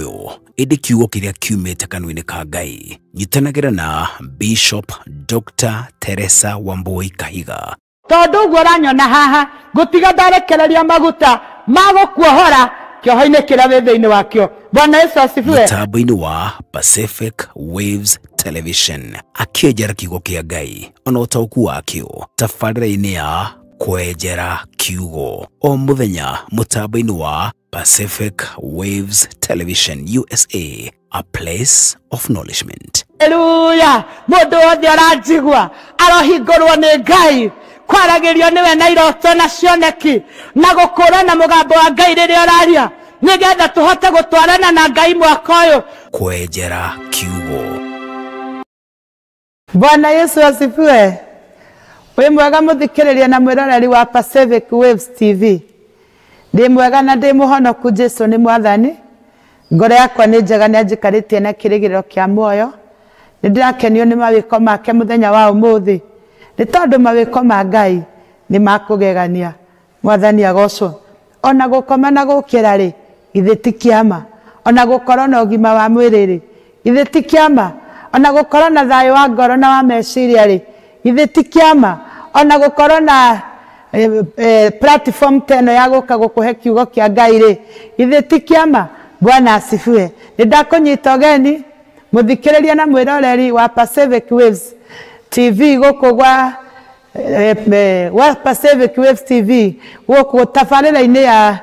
uyu indi kiugo kiria kiumite kanua-ini ka Ngai. Nyitanagira na Bishop Dr. Teresa Wambui Kahiga. Tondu guo ranyona haha gutiga ndarekereria maguta magukuohora kioho-ini kiria wi thiini wakio. Bwana Yesu asifiwe. Mtambo-ini wa Pacific Waves Television akienjera kiugo kia Ngai ona utauku wakio tabarĩra-ini ya kwenjera kiugo o muthenya mtambo-ini wa Pacific Waves Television USA, a place of nourishment. Hallelujah. Mundu wothe aranjigua arohingũrwo nĩ Ngai kwaragirio niwe na iroto na cioneki na gũkũrana mũgambo wa Ngai rĩrĩa ũraria nigetha tuhote gũtwarana na Ngai mwaka ũyũ. Kwenjera kiugo. Bwana Yesu asifiwe. Wĩ mwega mũthikĩrĩria na mwĩroreri wa Pacific Waves TV. Ndĩ mwega na ndĩ mũhonoku, Jesu nĩ Mwathani. Ngoro yakwa nĩ njega, nĩ anjikarĩtie na kĩrĩgĩrĩro kĩa muoyo. Nĩ ndĩrakenio nĩ mawĩko make mũthenya wa ũmũthĩ. Nĩ tondũ mawĩko ma Ngai nĩ makũgegania. Mwathani agocwo. Ona gũkoma na gũkĩra rĩ, ithe ti kĩama. Ona gũkorwo na ũgima wa mwĩrĩ rĩ, ithe ti kĩama. Ona gũkorwo na thayũ wa ngoro na wa meciria rĩ, ithe ti kĩama. Ona gũkorwo na platform teno ya gũka gũkũhe kiugo kĩa Ngai rĩ, ithe ti kĩama. Bwana asifiwe. Nĩ ndakũnyita ũgeni mũthikĩrĩria na mwĩroreri wa Pacific Waves TV gũkũ wa Pacific Waves TV gũkũ tabarĩra-inĩ ya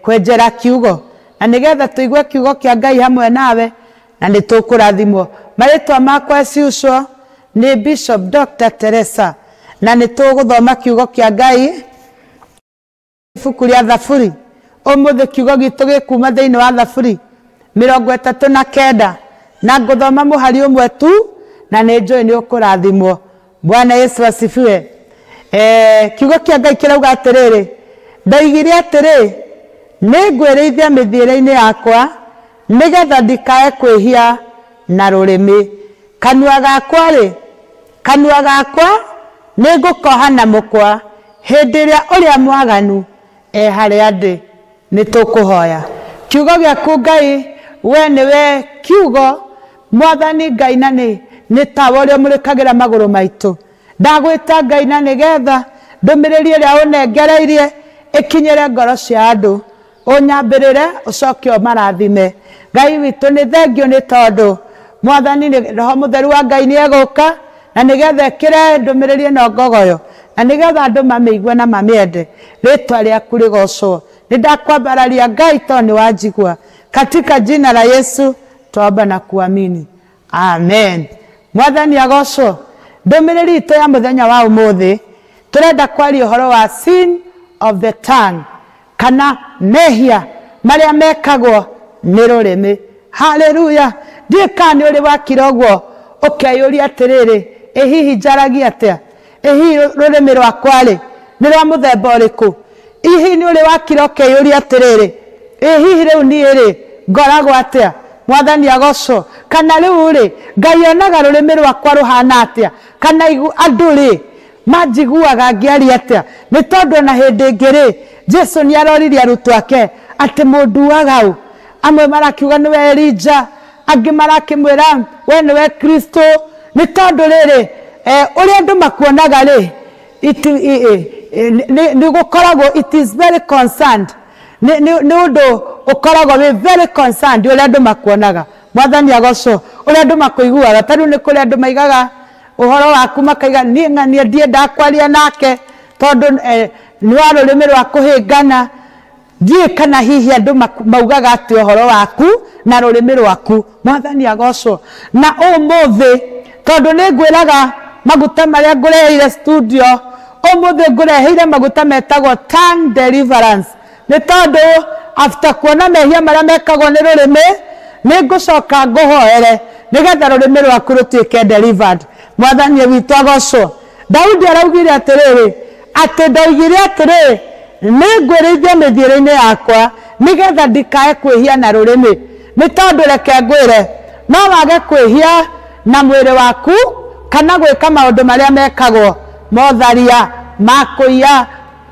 kwenjera kiugo, na nĩgetha tũigue kiugo kĩa Ngai hamwe nawe na nĩ tũkũrathimwo. Marĩtwa makwa ciucwo nĩ Bishop Dr. Teresa, na nĩ tũgũthoma kiugo kĩa Ngai ibuku rĩa Thaburi. Ũmũthĩ kiugo gitũ gĩkuma thĩinĩ wa Thaburi 39 na ngũthoma mũhari ũmwe tu na nĩ njũĩ nĩ ũkũrathimwo. Bwana Yesu asifiwe. Kiugo kĩa Ngai kĩrauga atĩrĩrĩ, ndoigire atĩrĩ, nĩ ngwĩrĩithia mĩthiĩre-inĩ yakwa nĩgetha ndikae kwĩhia na rũrĩmĩ. Kanua gakwa nĩ ngũkoha na mũkwa hĩndĩ ĩrĩa ũrĩa mwaganu harĩa ndĩ. Nĩ tũkũhoya. Kiugo gĩaku Ngai, we nĩwe kiugo. Mwathani Ngai, na nĩ tawa ũrĩa ũmũrĩkagĩra magũrũ maitũ. Ndagwĩta Ngai na nĩgetha ndũmĩrĩri ĩrĩa ũnengereirie ĩkinyĩre ngoro cia andũ. Ũnyambĩrĩre ũcoke ũmarathime. Ngai witũ nĩ thengio nĩ tondũ Mwathani Roho Mũtheru wa Ngai nĩ egũka na nĩgetha ĩkĩre ndũmĩrĩri ĩno ngogoyo na nĩgetha andũ mamĩigue na mamĩende. Rĩtwa rĩaku rĩgocwo. Nĩ ndakwambararia Ngai tondũ nĩ wanjigua. Katika jina la Yesu tuomba na kuamini. Amen. Mwathani agocwo. Ndũmĩrĩri itũ ya mũthenya wa ũmũthĩ tũrenda kwaria ũhoro wa sin of the tongue, kana mehia marĩa mekagwo nĩ rũrĩmĩ. Hallelujah. Ndiĩ kana nĩ ũrĩ wakira ũguo ũkeyũria atĩrĩrĩ, hihi njaragia atĩa? Hihi rũrĩmĩ rwakwa rĩ nĩ rwa mũthemba ũrĩkũ? Hihi nĩ ũrĩ wakira ũkeyũria atĩrĩrĩ, hihi rĩu niĩ rĩ ngoragwo atĩa? Mwathani agocwo. Kana rĩu rĩ Ngai onaga rũrĩmĩ rwakwa rũhana atĩa? Kana andũ rĩ manjiguaga ngĩaria atĩa? Nĩ tondũ na hĩndĩ ĩngĩ rĩ Jesu nĩ aroririe arutwo ake atĩ mũnduaga ũ? Amwe marakiuga nĩwe Elija, angĩ marakĩmwĩra we nĩwe Kristo. Nĩ tondũ rĩrĩ ũrĩa andũ makuonaga rĩ nĩ gũkoragwo, it is very concerned. Nĩ ũndũ ũkoragwo wĩ very concerned ũrĩa andũ makuonaga. Mwathani agocwo. Ũrĩa andũ makũiguaga. Tarĩu nĩ kũrĩ andũ maigaga ũhoro waku makaiga niĩ ng'ania ndienda kwaria nake tondũ nĩ wa rũrĩmĩ rwa kũhĩngana. Ndiĩ kana hihi andũ maugaga atĩ ũhoro waku na rũrĩmĩ rwaku. Mwathani agocwo. Na ũmũthĩ tondũ nĩ ngwĩraga maguta marĩa ngũreheire studio, ũmũthĩ ngũreheire maguta metagwo tongue deliverance. Nĩ tondũ after kuona mehia marĩa mekagwo nĩ rũrĩmĩ nĩ ngũcoka ngũhoere nĩgetha rũrĩmĩ rwaku rũtuĩke delivered. Mwathani witũ agocwo. Daudi araugire atĩrĩrĩ, atĩ ndoigire atĩrĩ, nĩ ngwĩrĩithia mĩthiĩre-inĩ yakwa nĩgetha ndikae kwĩhia na rũrĩmĩ. Nĩ tondũ reke ngwĩre, no wage kwĩhia na mwĩrĩ waku kana gwĩka maũndũ marĩa mekagwo motharia makũiya,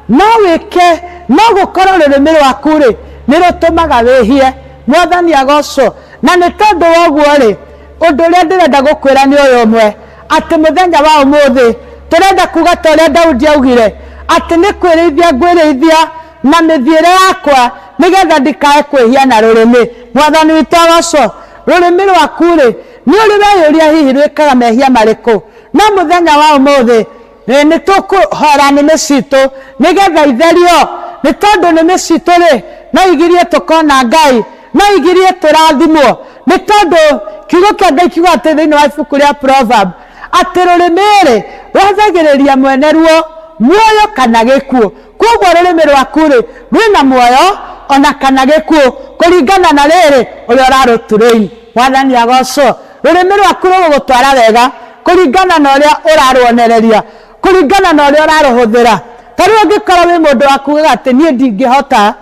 no wĩke, no gũkorwo rũrĩmĩ rwaku rĩ nĩ rũtũmaga wĩhie. mwathani agocwo na nĩ tondũ woguo rĩ ũndũ ũrĩa ndĩrenda gũkwĩra nĩ ũyũ ũmwe atĩ mũthenya wa ũmũthĩ tũrenda kuga ta ũrĩa Daudi augire atĩ nĩ kwĩrĩithia ngwĩrĩithia na mĩthiĩre yakwa nĩgetha ndikae kwĩhia na rũrĩmĩ mwathani witũ agocwo rũrĩmĩ rwaku rĩ nĩ ũrĩ weyũria hihi rwĩkaga mehia marĩkũ no mũthenya wa ũmũthĩ nĩ tũkũhora nĩmĩ citũ nĩgetha itherio nĩ tondũ nĩmĩ citũ rĩ no igirie tũkona Ngai no igirie tũrathimwo nĩ tondũ kiugo kĩa Ngai kiuga atĩ thĩinĩ wa ibuku rĩa Proverb atĩ rũrĩmĩ rĩ rwathagĩrĩria mwene ruo muoyo kana gĩkuũ koguo rũrĩmĩ rwaku rĩ rwĩna muoyo ona kana gĩkuũ kũringana na rĩrĩ ũrĩa ũrarũturĩi mwathani agocwo rũrĩmĩ rwaku rũgũgũtwara wega kũringana na ũrĩa ũrarwonereria kũringana na ũrĩa ũrarũhũthĩra tarĩu ũngĩkorwo wĩ mũndũ wakugaga atĩ niĩ ndingĩhota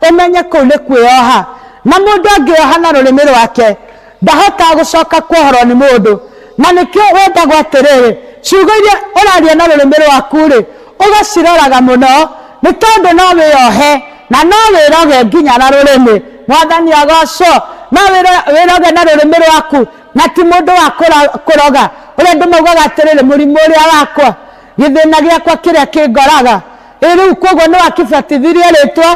ũmenye kũu nĩ kwĩoha na mũndũ angĩoha na rũrĩmĩ rwake ndahotaga gũcoka kuohorwo nĩ mũndũ na nĩkĩo wendagwo atĩrĩrĩ ciugo iria ũraria na rũrĩmĩ rwaku rĩ ũgaciroraga mũno nĩ tondũ no wĩohe na no wĩroge nginya na rũrĩmĩ mwathani agocwo no wĩroge na rũrĩmĩ rwaku na ti mũndũ wa kũroga ũrĩa andũ maugaga atĩrĩrĩ mũrimũ ũrĩa wakwa gĩthĩna gĩakwa kĩrĩa kĩngoraga rĩu koguo nĩ wakĩbatithirie rĩtwa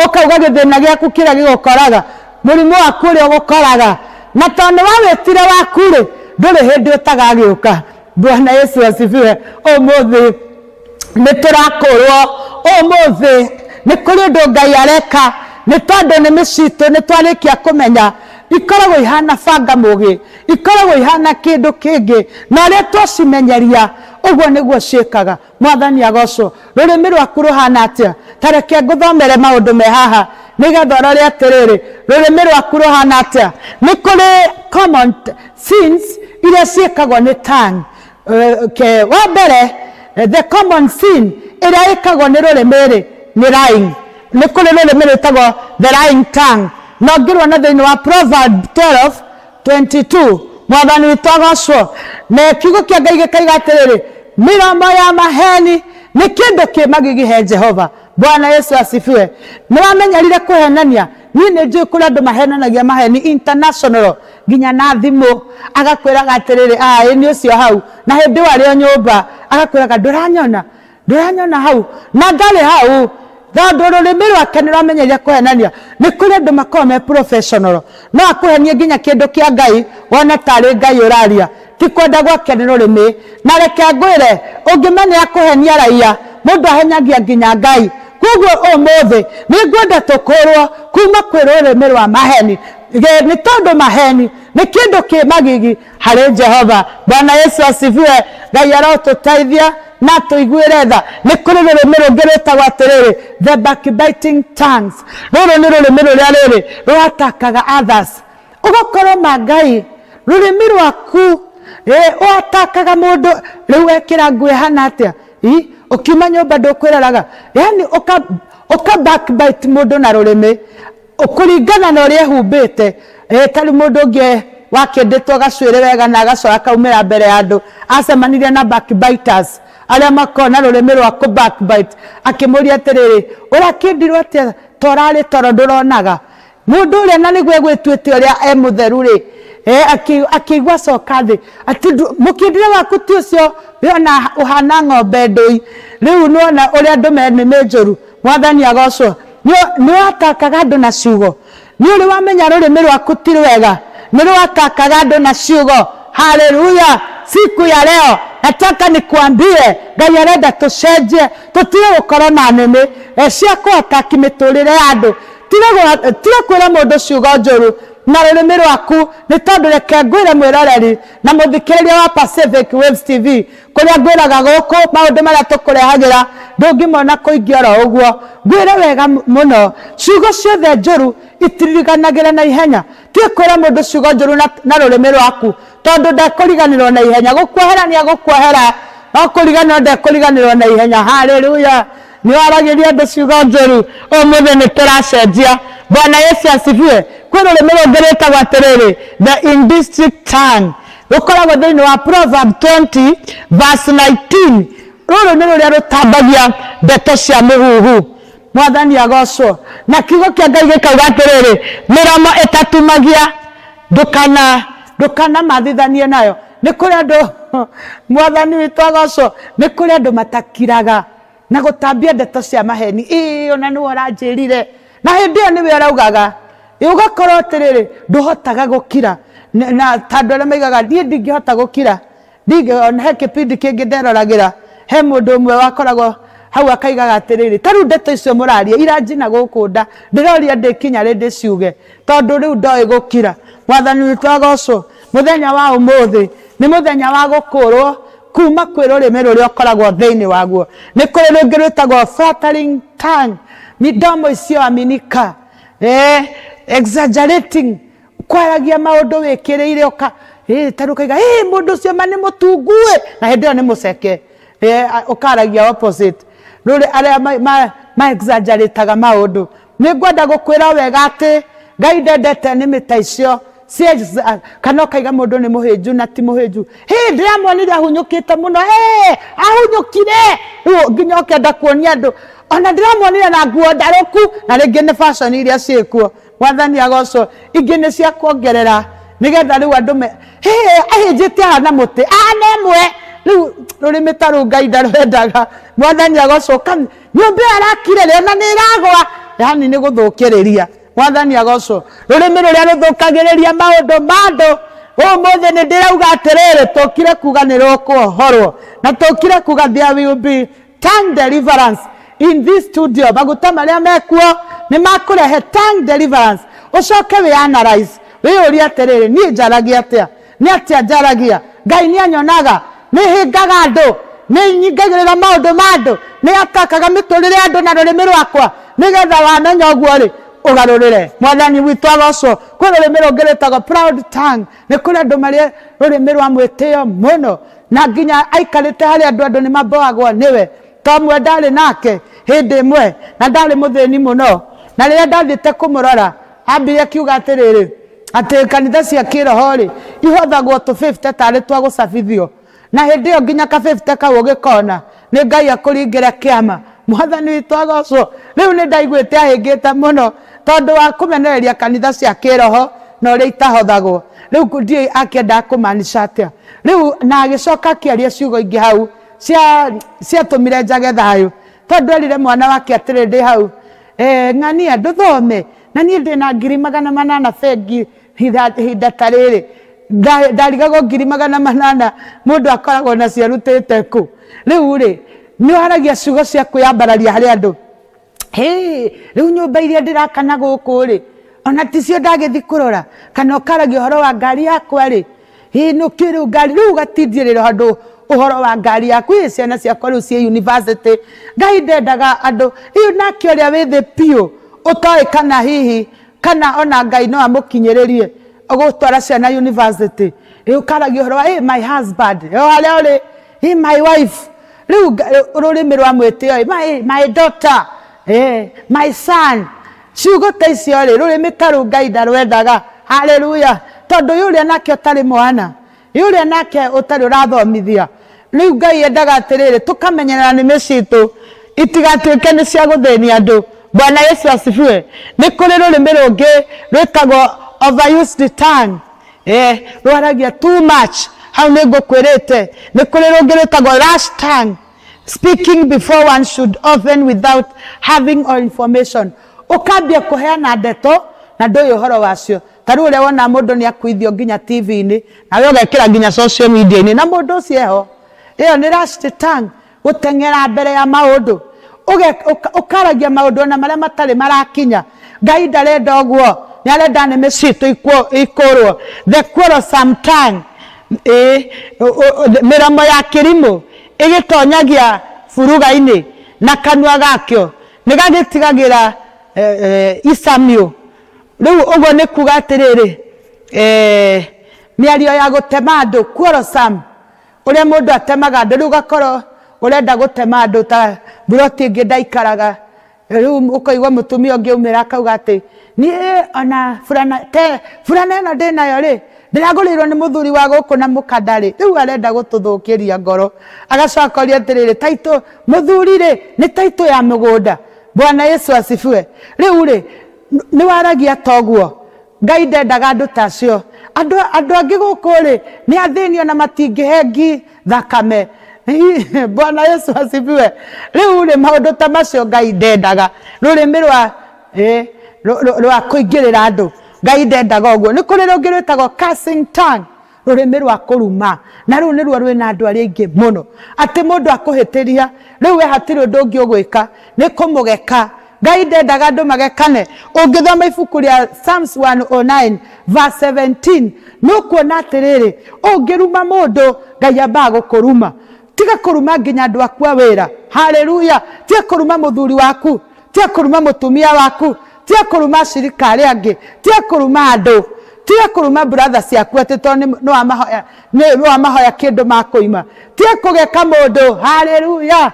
ũkauga gĩthĩna gĩaku kĩrĩa gĩgũkoraga mũrimũ waku ũrĩa ũgũkoraga na tondũ wawĩtire waku rĩ ndũrĩ hĩndĩ ũtagagĩũka Bwana Yesu asifiwe ũmũthĩ nĩ tũrakũrwo ũmũthĩ nĩ kũrĩ ũndũ Ngai areka nĩ tondũ nĩmĩ citũ nĩ twarĩkia kũmenya ikoragwo ihana banga mũgĩ ikoragwo ihana kĩndũ kĩngĩ na ũrĩa twacimenyeria ũguo nĩguo ciĩkaga mwathani agocwo rũrĩmĩ rwaku rũhana atĩa ta reke ngũthomere maũndũ me haha nĩgetha ũrore atĩrĩrĩ rũrĩmĩ rwaku rũhana atĩa nĩ kũrĩ common sins iria ciĩkagwo nĩ tongue wa mbere the common sin ĩrĩa ĩkagwo nĩ rũrĩmĩ rĩ nĩ lying nĩ kũrĩ rũrĩmĩ rwĩtagwo the lying tongue no ngĩrwo thĩinĩ wa Proverbs 12:22 mwathani witũ agocwo na kiugo kĩa Ngai gĩkaiga atĩrĩrĩ mĩromo ya maheni nĩ kĩndũ kĩ magigi he Jehova Bwana Yesu asifiwe nĩ wamenyerire kũhenania niĩ nĩ njũĩ kũrĩ andũ mahenanagia maheni international nginya na thimũ agakwĩraga atĩrĩrĩ ĩni ũcio hau na hĩndĩ warĩo nyũmba agakwĩraga ndũranyona hau na ndarĩ hau tondũ rũrĩmĩ rwake nĩ rwamenyerire kũhenania nĩ kũrĩ andũ makoragwo me professional no akũhenie nginya kĩndũ kĩa Ngai wone tarĩ Ngai ũraria ti kwenda gwake nĩ rũrĩmĩ na reke ngwĩre ũngĩmenya kũhenia raia mũndũ ahenyagia nginya Ngai koguo ũmũthĩ nĩ ngwenda tũkũrwo kuma kwĩ rũrĩmĩ rwa maheni nĩ tondũ maheni nĩ kĩndũ kĩ magigi harĩ Jehova Bwana Yesu asifiwe Ngai arotũteithia na tũiguĩre tha nĩ kũrĩ rũrĩmĩ rũngĩ rwĩtagwo atĩrĩrĩ the backbiting tongues rũrũ nĩ rũrĩmĩ rũrĩa rĩrĩ rwatakaga others ũgakorwo ma Ngai rũrĩmĩ rwaku watakaga mũndũ rĩu wekĩra nguo hana atĩa ũkiuma nyũmba ndũkwĩreraga yani ũka backbite mũndũ na rũrĩmĩ kũringana na ũrĩa ehumbĩte tarĩ mũndũ ũngĩ wakĩndĩtwo gacuĩrĩ wega na agacoka kaumĩra mbere ya andũ acemanirie na backbiters arĩa makona rũrĩmĩ rwa kũ backbite akĩmũria atĩrĩrĩ ũrakĩndirwo atĩa torarĩ toro ndũronaga mũndũ ũrĩa na nĩguo egwĩtuĩte ũrĩa mũtheru rĩ akĩigua coka thĩ atĩ mũkĩndire waku ti ũcio wĩona ũhana ng'ombe ndũi rĩu nĩwona ũrĩa andũ nĩmĩ njũru mwathani agocwo nĩ watakaga andũ na ciugo nĩ ũrĩ wamenya rũrĩmĩ rwaku ti rwega nĩ rwatakaga andũ na ciugo haleluya siku ya leo nataka nikuambie Ngai arenda tucenjie tutige gũkorwo na nĩmĩ cia kũataki mĩtũrĩre ya andũ tiga kwĩra mũndũ ciugo njũru na rũrĩmĩ rwaku nĩ tondũ reke ngwĩre mwĩroreri na mũthikĩrĩria wa Pacific Waves TV kũrĩa ngwĩraga gũkũ maũndũ marĩa tũkũrehagĩra ndũngĩmona kũingĩra ũguo ngwĩre wega mũno ciugo ciothe njũru itiriganagĩra na ihenya tiga kwĩra mũndũ ciugo njũru na rũrĩmĩ rwaku tondũ ndekũriganĩrwo na ihenya gũkuohera nĩ agũkuohera no kũriganĩrwo ndekũriganĩrwo na ihenya haleluya nĩ waragĩria andũ ciugo njũru ũmũthĩ nĩ tũracenjia Bwana Yesu asifiwe kwĩ rũrĩmĩ rũngĩ rwĩtagwo atĩrĩrĩ the indistinct tongue rũkoragwo thĩinĩ wa Proverbs 20:19 rũrũ nĩ rũrĩa rũtambagia ndeto cia mũhuhu mwathani agocwo na kiugo kia Ngai gikauga atiriri miromo itatumagia ndukana mathithanie nayo ni kuri andu mwathani witu agocwo ni kuri andu matakiraga na gutambia ndeto cia maheni ona ni oranjirire na hindi yo niwe araugaga ugakorwo atiriri nduhotaga gukira na tandu aria maigaga nie ndingihota gukira ona he kipindi kingi nderoragira he mundu umwe wakoragwo hau akaigaga atiriri taru ndeto icio muraria iranjina gukunda ndiroria ndikinya ri ndiciuge tondu riu ndoi gukira mwathani witu agocwo muthenya wa umuthi ni muthenya wa gukurwo kuma kwi rurimi ruria ukoragwo thiini waguo ni kuri rungi rwitagwo flattering tongue midomo icio aminika exaggerating kwaragia maundu wikiriire uka taru kaiga mundu ucio ma ni mutungue na hindi yo ni muceke ukaragia opposite ruri aria ma exaggerataga maundu ni ngwenda gukwira wega ati Ngai ndendete nimi ta icio kana kaiga mundu ni muhinju na ti muhinju ndiramuonire ahunyukite muno ahunyukire nginya ukenda kuonia andu ona ndiramuonire na nguo ndaruku na ringi ni fashion iria ciikuo mwathani agocwo ingi ni cia kuongerera nigetha riu andu ahinjite hana muti nemwe riu rurimi taru Ngai ndarwendaga mwathani agocwo nyumba arakire ri ona ni iragwa yani ni guthukiriria mwathani agocwo rurimi ruria ruthukagiriria maundu mando umuthi ni ndirauga atiriri tukire kuga ni rukuohorwo na tukire kuga there will be tongue deliverance in this studio maguta maria mekuo ni makurehe tongue deliverance ucoke we analyze we uri atiriri ni njaragia atia ni atia njaragia Ngai ni anyonaga ni hingaga andu ni nyingagirira maundu mando ni atakaga miturire andu na rurimi rwakwa nigetha wamenya uguo ri ugarurire mwathani witu agocwo kwi rurimi rungi rwitagwo proud tongue ni kuri andu maria rurimi rwa mwitio muno na nginya aikarite hari andu ni maboagwo niwe tomwe ndari nake hindi imwe na ndari muthini muno na riria ndathiite kumurora ambire kiuga atiriri ati kanitha cia kiroho ri ihothagwo tu 50 tari twa gucabithio na hindi yo nginya ka 50 kau ugikona ni Ngai akuringire kiama mwathani witu agocwo riu ni ndaiguite ahingite muno tondu wa kumenereria kanitha cia kiroho na uria itahothagwo riu ndie akienda kumanisha atia riu na agicoka akiaria ciugo ingi hau cia tumire njage thayu tondu erire mwana wake atiri ndi hau ng'ania nduthome na nie ndina 800 bengi hinda tariri ndarigagwo 800 mundu akoragwo na ciarutite ku riu ri ni waragia ciugo cia kwiyambararia hari andu riu nyumba iria ndirakana guku ri ona ticio ndagithi kurora kana ukaragia uhoro wa ngari yakwa ri no kiru ngari riu gatindirira andu uhoro wa ngari yaku ciana ciakwa riu cie university Ngai ndendaga andu nake uria withi pio utoi kana hihi kana ona Ngai no amukinyiririe agutwara ciana university ukaragia uhoro wa my husband aria uri my wife riu rurimi rwa mwitio my daughter my son ciugo ta icio ri rurimi taru Ngai ndarwendaga haleluya tondu yuria nake utari mwana yuria nake utari urathomithia riu Ngai endaga atiriri tukamenyerera nimi citu itigatuike ni cia guthenia andu Bwana Yesu asifiwe ni kuri rurimi rungi rwitagwo overused tongue rwaragia too much hau ni ngukwirite ni kuri rungi rwitagwo rash tongue speaking before one should often without having all information ukambia kuheana ndeto na ndoi uhoro wacio taru ule wona mundu ni akuithio nginya TV-ini nawe ugekira nginya social media-ini na mundu ucio iyo ni rash tongue gutengera mbere ya maundu ukaragia maundu na maria matari marakinya Ngai ndarenda uguo ni arenda nimi citu ikurwo the quarrelsome tongue miromo ya kirimu igitonyagia furuga-ini na kanua gakio nigagitigagira isamio riu uguo ni kuga atiriri miario ya gutema andu quarrelsome uria mundu atemaga andu riu gakoro urenda gutema andu ta buroti ingi ndaikaraga riu ukaigwa mutumia ungi umira akauga ati ni ona fulana ino ndinayo ri ndiragurirwo ni muthuri wa guku na mukandari riu arenda gututhukiria ngoro agacokoria atiriri taito muthuri ri ni taito ya mugunda Bwana Yesu asifiwe. Riu ri ni waragia toguo Ngai ndendaga andu tacio andu angi guku ri ni athinio na matingihengi thakame. Bwana Yesu asifiwe. Riu ri maundu ta macio Ngai ndendaga rurimi rwa kuingirira andu Ngai ndendaga uguo. Ni kuri rungi rwitagwo cursing tongue, rurimi rwa kuruma, na riu ni ruo rwina andu ari aingi muno ati mundu akuhitiria riu we hatiri undu ungi ugwika ni kumugeka. Ngai ndendaga andu magekane. Ungithoma ibuku ria Psalms 109 verse 17 nukuona atiriri ungiruma mundu Ngai ambaga gukuruma. Tiga kuruma nginya andu aku a wira. Haleluya. Tiga kuruma muthuri waku, tiga kuruma mutumia waku, tiga kuruma shirika ari angi, tiga kuruma andu, tiga kuruma brothers ciaku ati to no amahoya kindu makuima. Tiga kugeka mundu. Haleluya.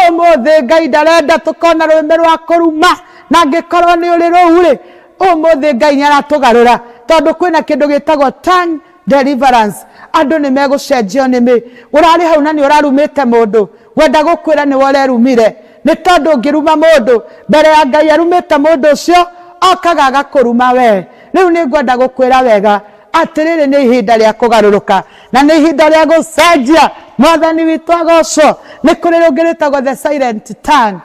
Umuthi Ngai ndarenda tukona rwime rwa kuruma, na ngikorwo ni uri ruu ri umuthi Ngai ni aratugarura tondu kwina kindu gitagwo tongue deliverance. Andu ni megucenjio nimi. Urari hau na ni urarumite mundu wenda gukwira ni worerumire ni tondu ngiruma mundu mbere ya Ngai arumite mundu ucio okaga agakuruma we. Riu ni ngwenda gukwira wega atiriri ni ihinda ria kugaruruka na ni ihinda ria gucenjia. Mwathani witu agocwo. Ni kuri rungi rwitagwo the silent tongue,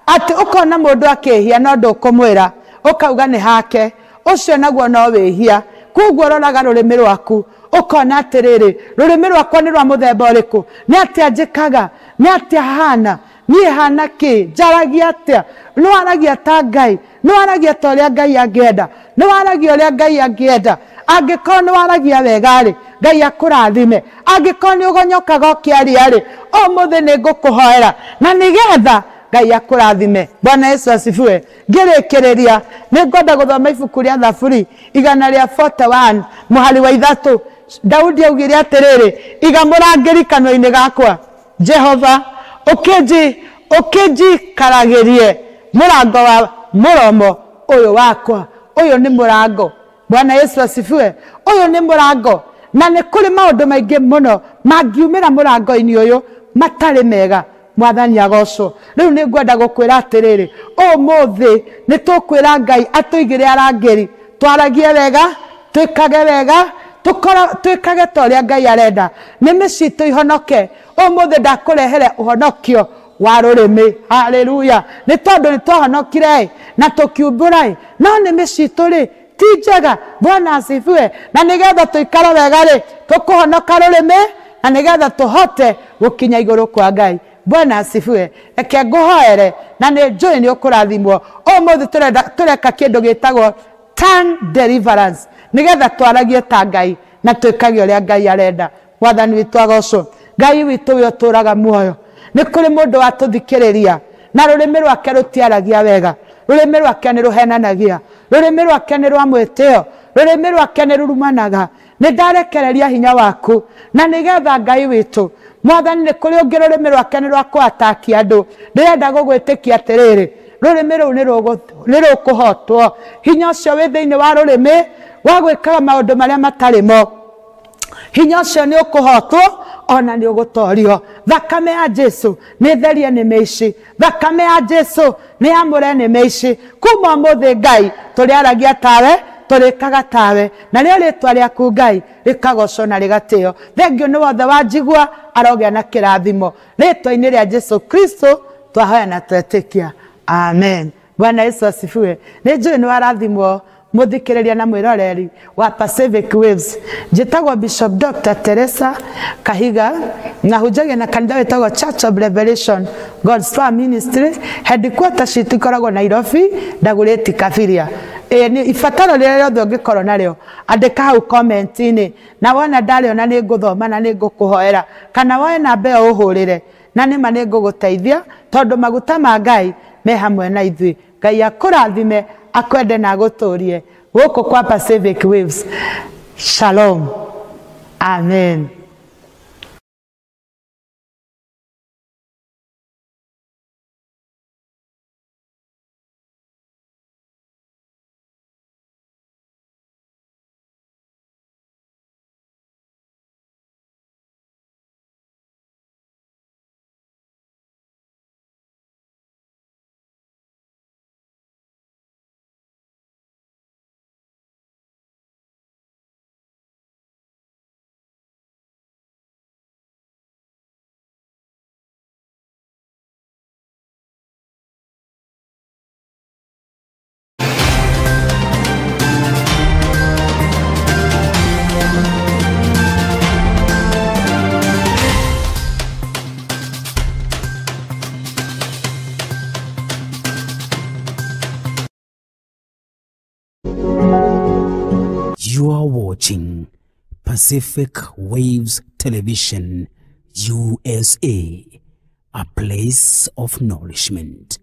ati ukona mundu akihia no ndukumwira ukauga ni hake, ucio naguo no wihia. Koguo roraga rurimi rwaku ukona atiriri rurimi rwakwa ni rwa muthemba uriku, ni atia njikaga, ni atia hana, ni hana ki, njaragia atia, ni waragia ta Ngai, ni waragia ta uria Ngai angienda, ni waragia uria Ngai angienda. Angikorwo ni waragia wega ri Ngai akurathime, angikorwo ni ugonyokaga ukiaria ri umuthi ni ngukuhoera na nigetha Ngai akurathime. Bwana Yesu asifiwe. Ngirikiriria ni ngwenda guthoma ibuku ria Thaburi 141 muhari wa 3. Daudi augire atiriri iga murangiri kanwa-ini gakwa Jehova ukijikaragirie murango wa muromo uyu wakwa. Uyu ni murango. Bwana Yesu asifiwe. Uyu ni murango na ni kuri maundu maingi muno mangiumira murango-ini uyu matari mega. Mwathani agocwo. Riu ni ngwenda gukwira atiriri umuthi ni tukwira Ngai atuigire arangiri twaragie wega, twikage wega, twikage ta uria Ngai arenda, nimi citu ihonoke. Umuthi ndakurehere uhonokio wa rurimi. Haleluya. Ni tondu ni twahonokire na tukiumbura no nimi citu ri ti njega. Bwana asifiwe. Na nigetha tuikare wega ri tukuhonoka rurimi na nigetha tuhote gukinya iguru kwa Ngai. Bwana asifiwe. Eke nguhoere na ni njui ni ukurathimwo. Umuthi tureka kindu gitagwo tongue deliverance nigetha twaragie ta Ngai na twikage uria Ngai arenda. Mwathani witu agocwo. Ngai witu we uturaga muoyo. Ni kuri mundu watuthikiriria na rurimi rwake rutiaragia wega, rurimi rwake ni ruhenanagia, rurimi rwake ni rwa mwitio, rurimi rwake ni rurumanaga. Ni ndarekereria hinya waku na nigetha Ngai witu Mwathani ni kuri ungi rurimi rwake ni rwa kuatakia andu. Ndirenda gugwitikia atiriri rurimi ruu ni rukuhotwo. Hinya ucio wi thiini wa rurimi wa gwikaga maundu maria matarimo, hinya ucio ni ukuhotwo ona ni ugutorio. Thakame ya Jesu ni therie nime ici, thakame ya Jesu ni amure nime ici. Kuma umuthi Ngai turiaragia tawe, turikaga tawe, na rio ritwa riaku Ngai rikagocwo na rigatio. Thengio ni wothe wanjigua arogia na kirathimo ritwa-ini ria Jesu Kristo twahoya na twetikia. Amen. Bwana Yesu asifiwe. Ni njui ni warathimwo muthikiriria na mwiroreri wa Pacific Waves. Njitagwo Bishop Dr. Teresa Kahiga na hujagia na kanitha witagwo Church of Revelation God's Power Ministry. Headquarters citu ikoragwo Nairobi, Dagoretti, Kabiria. Ni ibataro riria riothe ungikorwo nario andika hau comment-ini na wona ndariona ni nguthoma na ni ngukuhoera kana woe namba ĩyo ũhũrĩre na nĩma nĩ ngũgũteithia tondu maguta ma Ngai me hamwe na ithuĩ. Ngai akũrathime, akwende na agũtũrie gũkũ kwa Pacific Waves. Shalom. Amen. You are watching Pacific Waves Television USA, a place of nourishment.